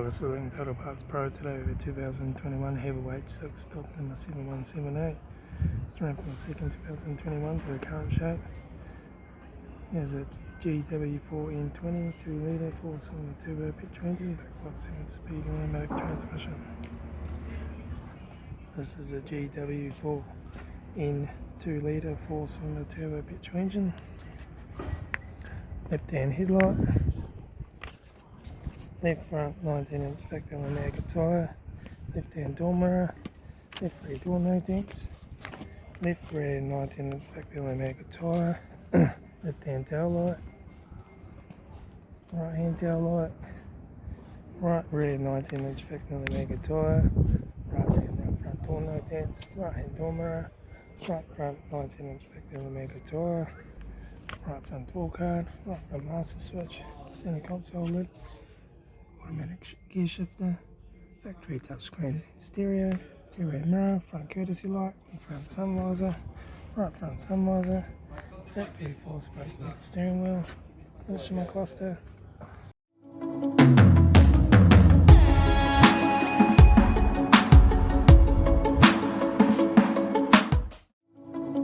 Harvest Select Total Parts Pro today with a 2021 Haval H6 stock number 7178. It's run from the second 2021 to the current shape. Here's a GW4N20 2-litre 4-cylinder turbo petrol engine backed by 7-speed automatic transmission. This is a GW4N 2-litre 4-cylinder turbo petrol engine. Left-hand headlight. Left front 19-inch factory maggot tyre, left hand door mirror, left rear door no dents, left rear 19-inch factory maggot tyre, left hand taillight, right hand taillight, right rear 19-inch factory maggot tyre, right front door no dents, right hand door mirror, right front 19-inch factory maggot tyre, right front door card, right front master switch, center console lid, automatic gear shifter, factory touchscreen stereo, rear mirror, front courtesy light, front sun visor, right front sun visor, factory 4-spoke steering wheel, instrument cluster,